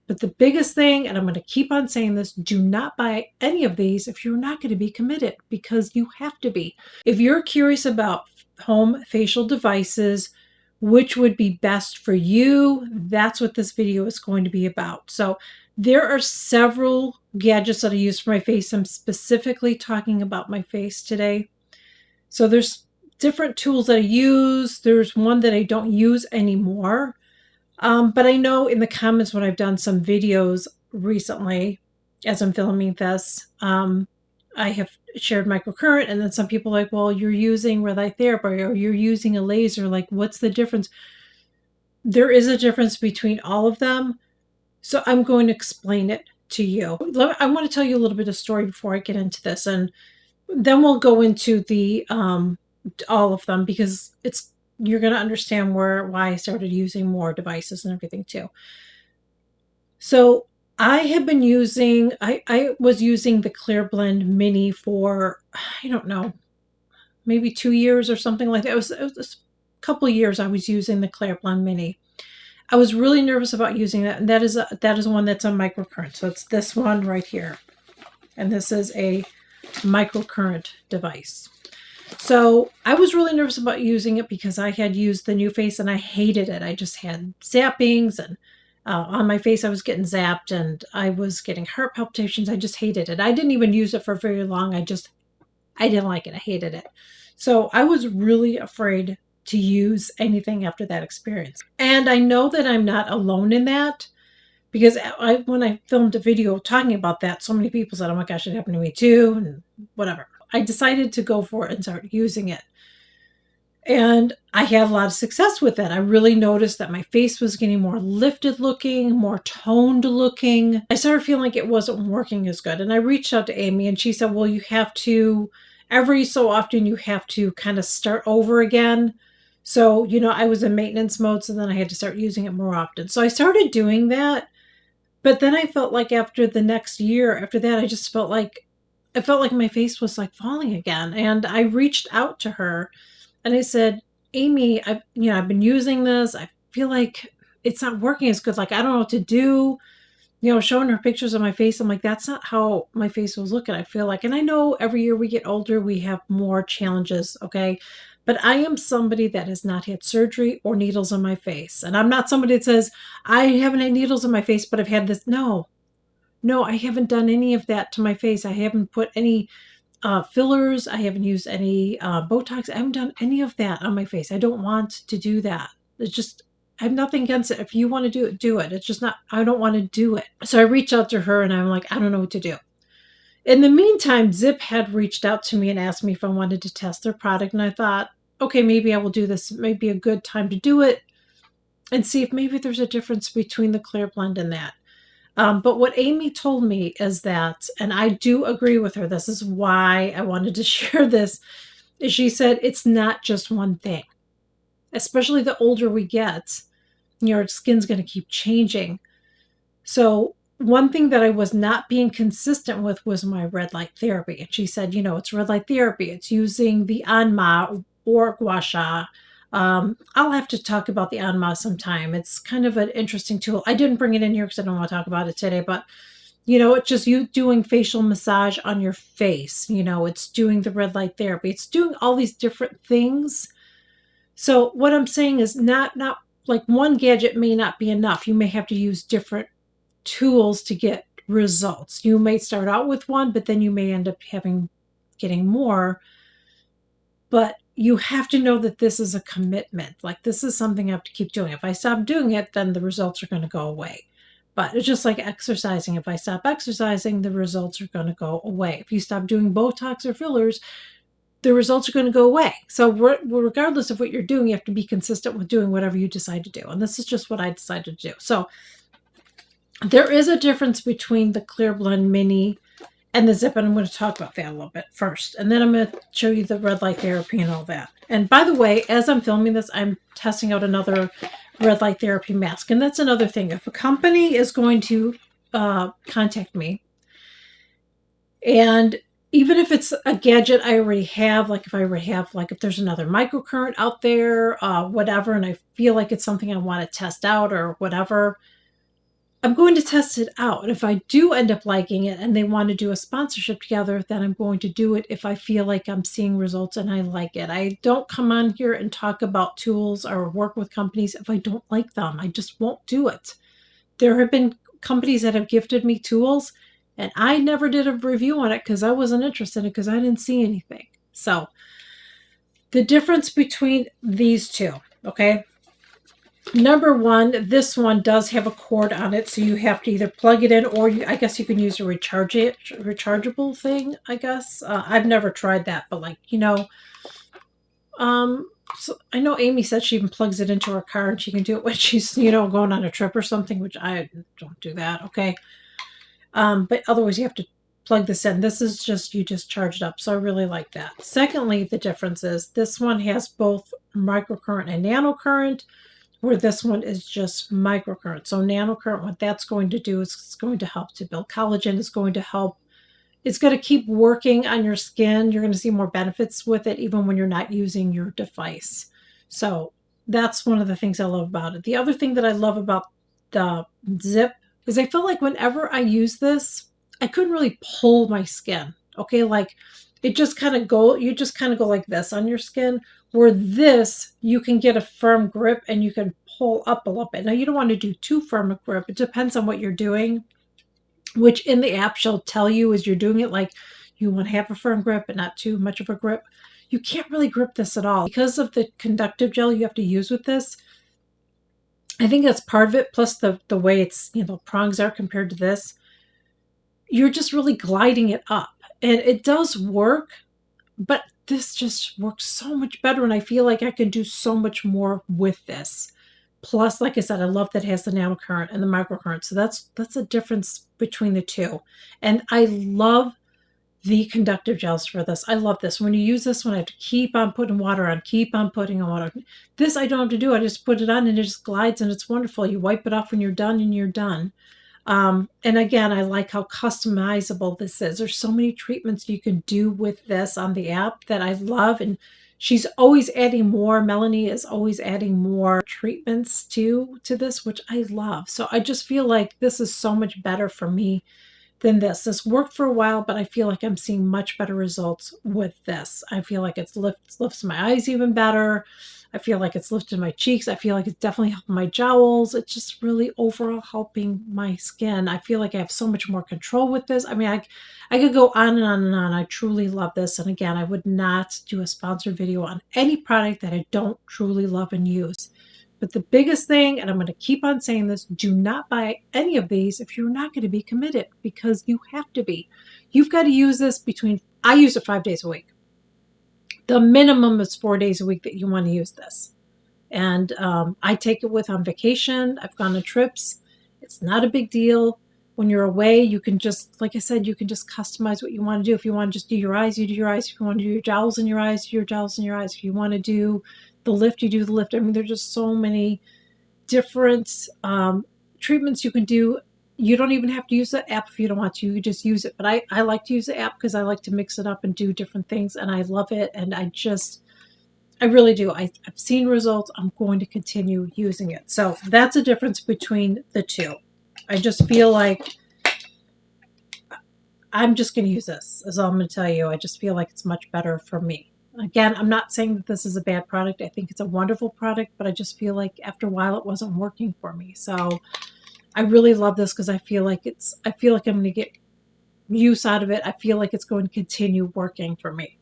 But the biggest thing, and I'm going to keep on saying this, do not buy any of these if you're not going to be committed, because you have to be. If you're curious about home facial devices, which would be best for you, that's what this video is going to be about. So there are several gadgets that I use for my face. I'm specifically talking about my face today. So there's different tools that I use. There's one that I don't use anymore. But I know in the comments when I've done some videos recently, as I'm filming this, I have shared microcurrent, and then some people are like, well, you're using red light therapy or you're using a laser. Like, what's the difference? There is a difference between all of them. So I'm going to explain it to you. I want to tell you a little bit of story before I get into this, and then we'll go into the all of them, because you're going to understand why I started using more devices and everything too. So I have been using, I was using the Clear Blend Mini for, I don't know, maybe 2 years or something like that. It was a couple of years I was using the Clear Blend Mini. I was really nervous about using that, and that is one that's a microcurrent. So it's this one right here, and this is a microcurrent device. So I was really nervous about using it because I had used the NuFace and I hated it. I just had zappings, and on my face I was getting zapped, and I was getting heart palpitations. I just hated it. I didn't even use it for very long. I didn't like it. I hated it. So I was really afraid to use anything after that experience. And I know that I'm not alone in that, because when I filmed a video talking about that, so many people said, oh my gosh, it happened to me too, and whatever. I decided to go for it and start using it. And I had a lot of success with it. I really noticed that my face was getting more lifted looking, more toned looking. I started feeling like it wasn't working as good. And I reached out to Amy, and she said, well, you have to, every so often, you have to kind of start over again. So, I was in maintenance mode, so then I had to start using it more often. So I started doing that. But then I felt like after the next year, after that, I felt like my face was like falling again. And I reached out to her and I said, Amy, I've been using this. I feel like it's not working as good. Like, I don't know what to do. Showing her pictures of my face, I'm like, that's not how my face was looking, I feel like. And I know every year we get older, we have more challenges, okay? But I am somebody that has not had surgery or needles on my face. And I'm not somebody that says, I haven't had needles on my face, but I've had this. No, I haven't done any of that to my face. I haven't put any fillers. I haven't used any Botox. I haven't done any of that on my face. I don't want to do that. It's just, I have nothing against it. If you want to do it, do it. It's just not, I don't want to do it. So I reached out to her and I'm like, I don't know what to do. In the meantime, Zip had reached out to me and asked me if I wanted to test their product. And I thought, okay, maybe I will do this. It may be a good time to do it and see if maybe there's a difference between the Clear Blend and that. But what Amy told me is that, and I do agree with her, this is why I wanted to share this, is she said it's not just one thing. Especially the older we get, our skin's going to keep changing. So one thing that I was not being consistent with was my red light therapy. And she said, it's red light therapy. It's using the Anma or Gua Sha. I'll have to talk about the Anma sometime. It's kind of an interesting tool. I didn't bring it in here because I don't want to talk about it today, but it's just you doing facial massage on your face. It's doing the red light therapy. It's doing all these different things. So what I'm saying is not like one gadget may not be enough. You may have to use different tools to get results. You may start out with one, but then you may end up getting more. But you have to know that this is a commitment. Like, this is something I have to keep doing. If I stop doing it, then the results are going to go away. But it's just like exercising. If I stop exercising, the results are going to go away. If you stop doing Botox or fillers, the results are going to go away. So regardless of what you're doing, you have to be consistent with doing whatever you decide to do. And this is just what I decided to do. So there is a difference between the Clear Blend Mini and the Zip, and I'm going to talk about that a little bit first. And then I'm going to show you the red light therapy and all that. And by the way, as I'm filming this, I'm testing out another red light therapy mask. And that's another thing. If a company is going to contact me, and even if it's a gadget I already have, like if there's another microcurrent out there, whatever, and I feel like it's something I want to test out or whatever, I'm going to test it out. If I do end up liking it and they want to do a sponsorship together, then I'm going to do it if I feel like I'm seeing results and I like it. I don't come on here and talk about tools or work with companies if I don't like them. I just won't do it. There have been companies that have gifted me tools and I never did a review on it because I wasn't interested in it because I didn't see anything. So the difference between these two, okay? Number one, this one does have a cord on it, so you have to either plug it in or I guess you can use a rechargeable thing, I guess. I've never tried that, but like, so I know Amy said she even plugs it into her car and she can do it when she's, going on a trip or something, which I don't do that, okay? But otherwise you have to plug this in. This is you just charge it up, so I really like that. Secondly, the difference is this one has both microcurrent and nanocurrent, where this one is just microcurrent. So nanocurrent, what that's going to do is it's going to help to build collagen. It's going to help. It's going to keep working on your skin. You're going to see more benefits with it even when you're not using your device. So that's one of the things I love about it. The other thing that I love about the Zip is I feel like whenever I use this, I couldn't really pull my skin. Okay, like you just kind of go like this on your skin, where this, you can get a firm grip and you can pull up a little bit. Now, you don't want to do too firm a grip. It depends on what you're doing, which in the app she'll tell you as you're doing it, like you want to have a firm grip but not too much of a grip. You can't really grip this at all. Because of the conductive gel you have to use with this, I think that's part of it, plus the way it's, prongs are compared to this. You're just really gliding it up. And it does work, but this just works so much better, and I feel like I can do so much more with this. Plus, like I said, I love that it has the nanocurrent and the microcurrent, so that's a difference between the two. And I love the conductive gels for this. I love this. When you use this one, I have to keep on putting water on, keep on putting on water. This I don't have to do. I just put it on and it just glides and it's wonderful. You wipe it off when you're done and you're done. And again, I like how customizable this is. There's so many treatments you can do with this on the app that I love. And she's always adding more. Melanie is always adding more treatments to this, which I love. So I just feel like this is so much better for me than this. This worked for a while, but I feel like I'm seeing much better results with this. I feel like it lifts my eyes even better. I feel like it's lifted my cheeks. I feel like it's definitely helping my jowls. It's just really overall helping my skin. I feel like I have so much more control with this. I mean, I could go on and on and on. I truly love this. And again, I would not do a sponsored video on any product that I don't truly love and use. But the biggest thing, and I'm going to keep on saying this, do not buy any of these if you're not going to be committed, because you have to be. You've got to use this I use it 5 days a week. The minimum is 4 days a week that you want to use this. And I take it on vacation. I've gone on trips. It's not a big deal. When you're away, you can just, like I said, you can just customize what you want to do. If you want to just do your eyes, you do your eyes. If you want to do your jowls in your eyes, do your jowls in your eyes. If you want to do the lift, you do the lift. I mean, there's just so many different treatments you can do. You don't even have to use the app if you don't want to. You just use it. But I like to use the app because I like to mix it up and do different things. And I love it. And I really do. I've seen results. I'm going to continue using it. So that's a difference between the two. I just feel like I'm just going to use this, is all I'm going to tell you. I just feel like it's much better for me. Again, I'm not saying that this is a bad product. I think it's a wonderful product, but I just feel like after a while it wasn't working for me. So I really love this because I feel like I'm going to get use out of it. I feel like it's going to continue working for me.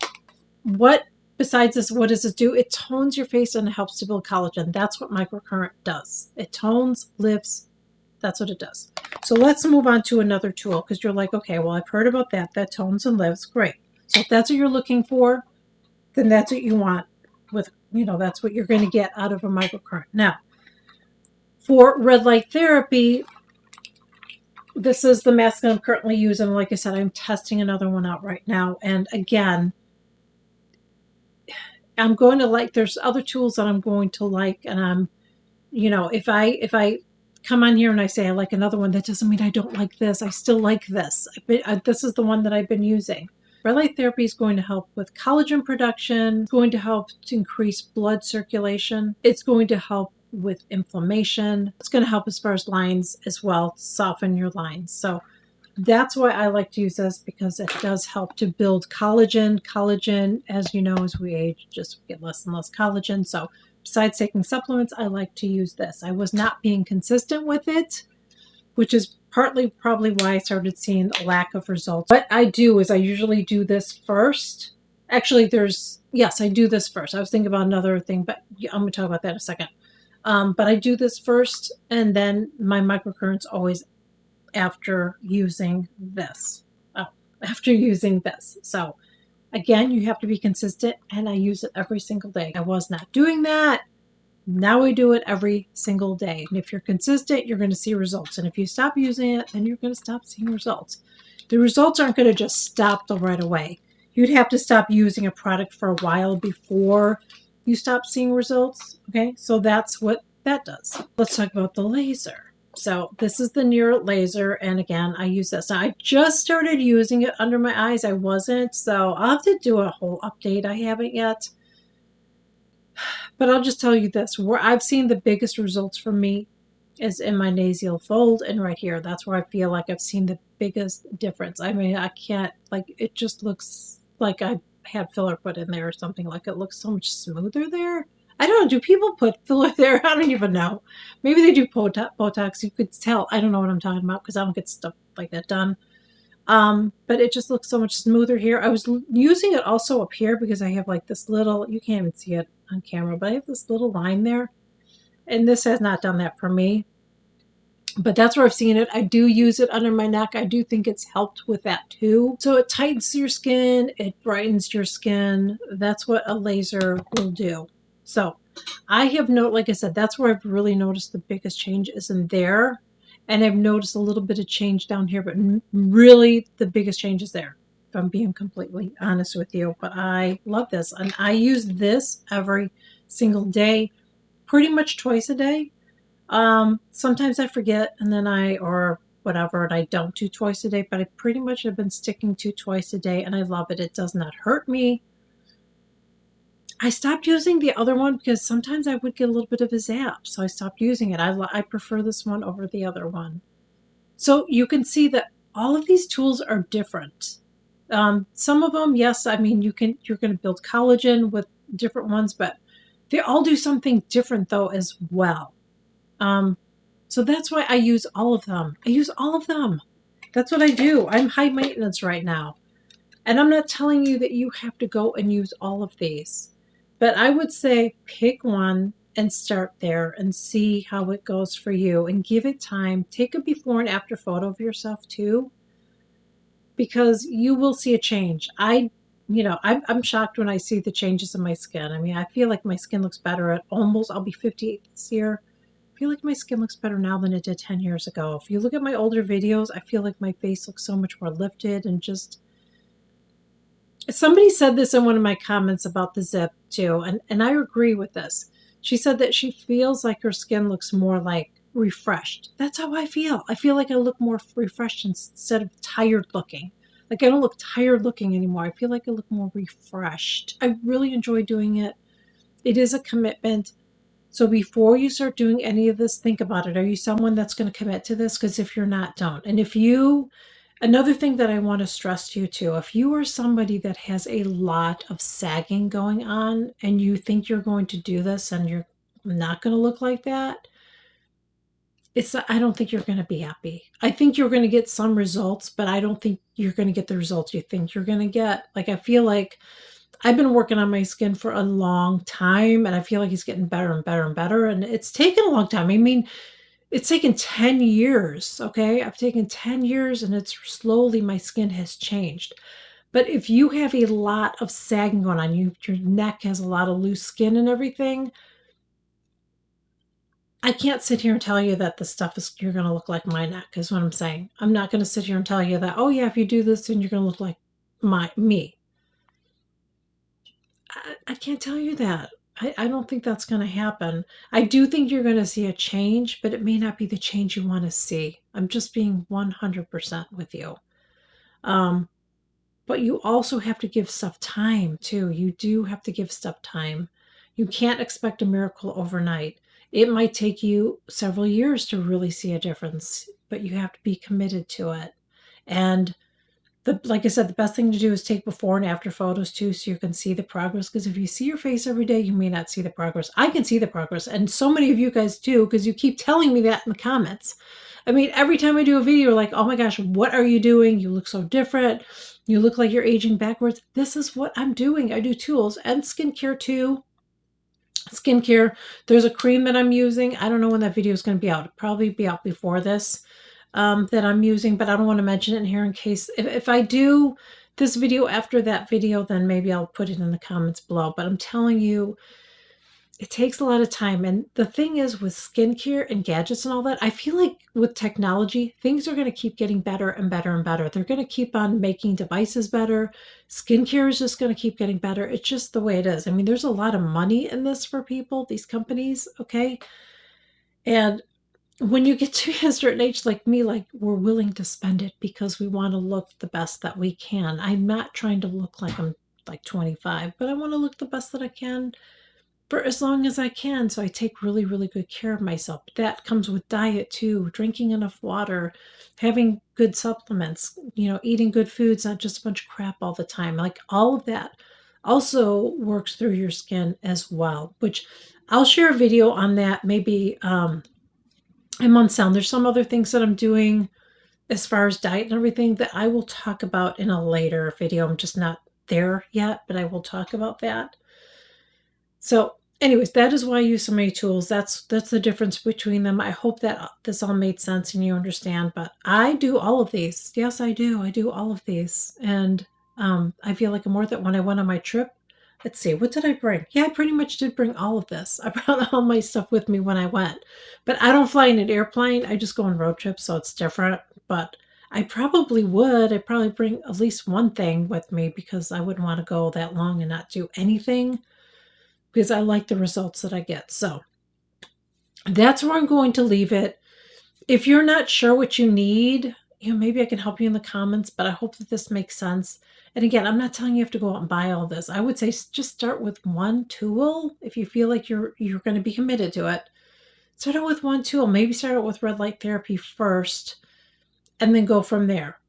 Besides this, what does it do? It tones your face and it helps to build collagen. That's what microcurrent does. It tones, lifts. That's what it does. So let's move on to another tool, because you're like, okay, well, I've heard about that. That tones and lifts. Great. So if that's what you're looking for, then that's what you want with, that's what you're going to get out of a microcurrent. Now, for red light therapy, this is the mask that I'm currently using. Like I said, I'm testing another one out right now. And again, I'm going to like, there's other tools that I'm going to like. And I'm, if I come on here and I say I like another one, that doesn't mean I don't like this. I still like this. This is the one that I've been using. Red light therapy is going to help with collagen production. It's going to help to increase blood circulation. It's going to help with inflammation. It's going to help as far as lines as well, soften your lines. So that's why I like to use this, because it does help to build collagen. Collagen, as you know, as we age, just get less and less collagen. So besides taking supplements, I like to use this. I was not being consistent with it, which is partly probably why I started seeing a lack of results. What I do is I usually do this first. Actually, yes, I do this first. I was thinking about another thing, but I'm going to talk about that in a second. But I do this first, and then my microcurrents always after using this. After using this. So again, you have to be consistent, and I use it every single day. I was not doing that. Now we do it every single day. And if you're consistent, you're going to see results. And if you stop using it, then you're going to stop seeing results. The results aren't going to just stop right away. You'd have to stop using a product for a while before you stop seeing results. Okay, so that's what that does. Let's talk about the laser. So this is the Near laser, and again, I use this. Now, I just started using it under my eyes. I wasn't, so I'll have to do a whole update. I haven't yet. But I'll just tell you this, where I've seen the biggest results for me is in my nasal fold and right here. That's where I feel like I've seen the biggest difference. I mean, I can't, like, it just looks like I had filler put in there or something. Like, it looks so much smoother there. I don't know. Do people put filler there? I don't even know. Maybe they do Botox. You could tell. I don't know what I'm talking about because I don't get stuff like that done. But it just looks so much smoother here. I was using it also up here because I have like this little, you can't even see it on camera, but I have this little line there. And this has not done that for me. But that's where I've seen it. I do use it under my neck. I do think it's helped with that too. So it tightens your skin. It brightens your skin. That's what a laser will do. So I have like I said, that's where I've really noticed the biggest change is in there. And I've noticed a little bit of change down here, but really the biggest change is there, if I'm being completely honest with you. But I love this. And I use this every single day, pretty much twice a day. Sometimes I forget and then or whatever, and I don't do twice a day, but I pretty much have been sticking to twice a day, and I love it. It does not hurt me. I stopped using the other one because sometimes I would get a little bit of a zap, so I stopped using it. I prefer this one over the other one. So you can see that all of these tools are different. Some of them, yes, I mean, you're going to build collagen with different ones, but they all do something different though as well. So that's why I use all of them. I use all of them. That's what I do. I'm high maintenance right now. And I'm not telling you that you have to go and use all of these. But I would say pick one and start there and see how it goes for you and give it time. Take a before and after photo of yourself too, because you will see a change. I'm shocked when I see the changes in my skin. I mean, I feel like my skin looks better I'll be 58 this year. I feel like my skin looks better now than it did 10 years ago. If you look at my older videos, I feel like my face looks so much more lifted and just... Somebody said this in one of my comments about the zip too, and I agree with this. She said that she feels like her skin looks more like refreshed. That's how I feel. I feel like I look more refreshed instead of tired looking. Like I don't look tired looking anymore. I feel like I look more refreshed. I really enjoy doing it. It is a commitment. So before you start doing any of this, think about it. Are you someone that's going to commit to this? Because if you're not, don't. And another thing that I want to stress to you too, if you are somebody that has a lot of sagging going on and you think you're going to do this and you're not going to look like that, I don't think you're going to be happy. I think you're going to get some results, but I don't think you're going to get the results you think you're going to get. Like, I feel like I've been working on my skin for a long time, and I feel like it's getting better and better and better. And it's taken a long time. I mean, it's taken 10 years, okay? I've taken 10 years, and it's slowly my skin has changed. But if you have a lot of sagging going on, your neck has a lot of loose skin and everything, I can't sit here and tell you that the stuff you're going to look like my neck, is what I'm saying. I'm not going to sit here and tell you that, oh yeah, if you do this, then you're going to look like me. I can't tell you that. I don't think that's going to happen. I do think you're going to see a change, but it may not be the change you want to see. I'm just being 100% with you. But you also have to give stuff time too. You do have to give stuff time. You can't expect a miracle overnight. It might take you several years to really see a difference, but you have to be committed to it. And like I said, the best thing to do is take before and after photos too, so you can see the progress. Because if you see your face every day, you may not see the progress. I can see the progress, and so many of you guys do, because you keep telling me that in the comments. I mean, every time I do a video, like, oh my gosh, what are you doing? You look so different. You look like you're aging backwards. This is what I'm doing. I do tools and skincare too. Skincare. There's a cream that I'm using. I don't know when that video is going to be out. It'll probably be out before this. That I'm using, but I don't want to mention it in here in case if I do this video after that video, then maybe I'll put it in the comments below. But I'm telling you, it takes a lot of time. And the thing is with skincare and gadgets and all that, I feel like with technology, things are going to keep getting better and better and better. They're going to keep on making devices better. Skincare is just going to keep getting better. It's just the way it is. I mean, there's a lot of money in this for people, these companies, okay? And when you get to a certain age like me, like, we're willing to spend it because we want to look the best that we can. I'm not trying to look like I'm like 25, but I want to look the best that I can for as long as I can. So I take really, really good care of myself. That comes with diet too, drinking enough water, having good supplements, eating good foods, not just a bunch of crap all the time. Like, all of that also works through your skin as well, which I'll share a video on that maybe a month down. There's some other things that I'm doing as far as diet and everything that I will talk about in a later video. I'm just not there yet, but I will talk about that. So anyways, that is why I use so many tools. That's the difference between them. I hope that this all made sense and you understand, but I do all of these. Yes, I do. I do all of these. And I feel like I'm worth it. When I went on my trip, let's see, what did I bring? Yeah, I pretty much did bring all of this. I brought all my stuff with me when I went. But I don't fly in an airplane. I just go on road trips, so it's different. But I probably would. I'd probably bring at least one thing with me because I wouldn't want to go that long and not do anything, because I like the results that I get. So that's where I'm going to leave it. If you're not sure what you need, maybe I can help you in the comments, but I hope that this makes sense. And again, I'm not telling you have to go out and buy all this. I would say just start with one tool. If you feel like you're going to be committed to it, start out with one tool. Maybe start out with red light therapy first and then go from there.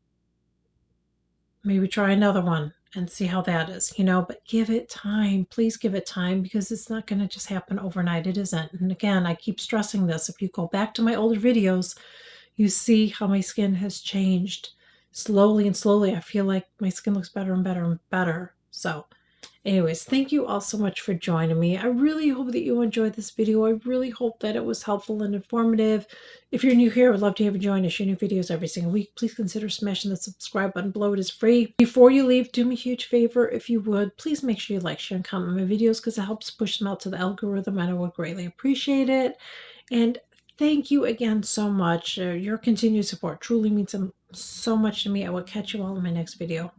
Maybe try another one and see how that is, but give it time. Please give it time, because it's not going to just happen overnight. It isn't. And again, I keep stressing this. If you go back to my older videos, you see how my skin has changed slowly and slowly. I feel like my skin looks better and better and better. So anyways, thank you all so much for joining me. I really hope that you enjoyed this video. I really hope that it was helpful and informative. If you're new here, I would love to have you join us. Share new videos every single week. Please consider smashing the subscribe button below. It is free. Before you leave, do me a huge favor. If you would, please make sure you like, share, and comment my videos, because it helps push them out to the algorithm, and I would greatly appreciate it. And thank you again so much. Your continued support truly means so much to me. I will catch you all in my next video.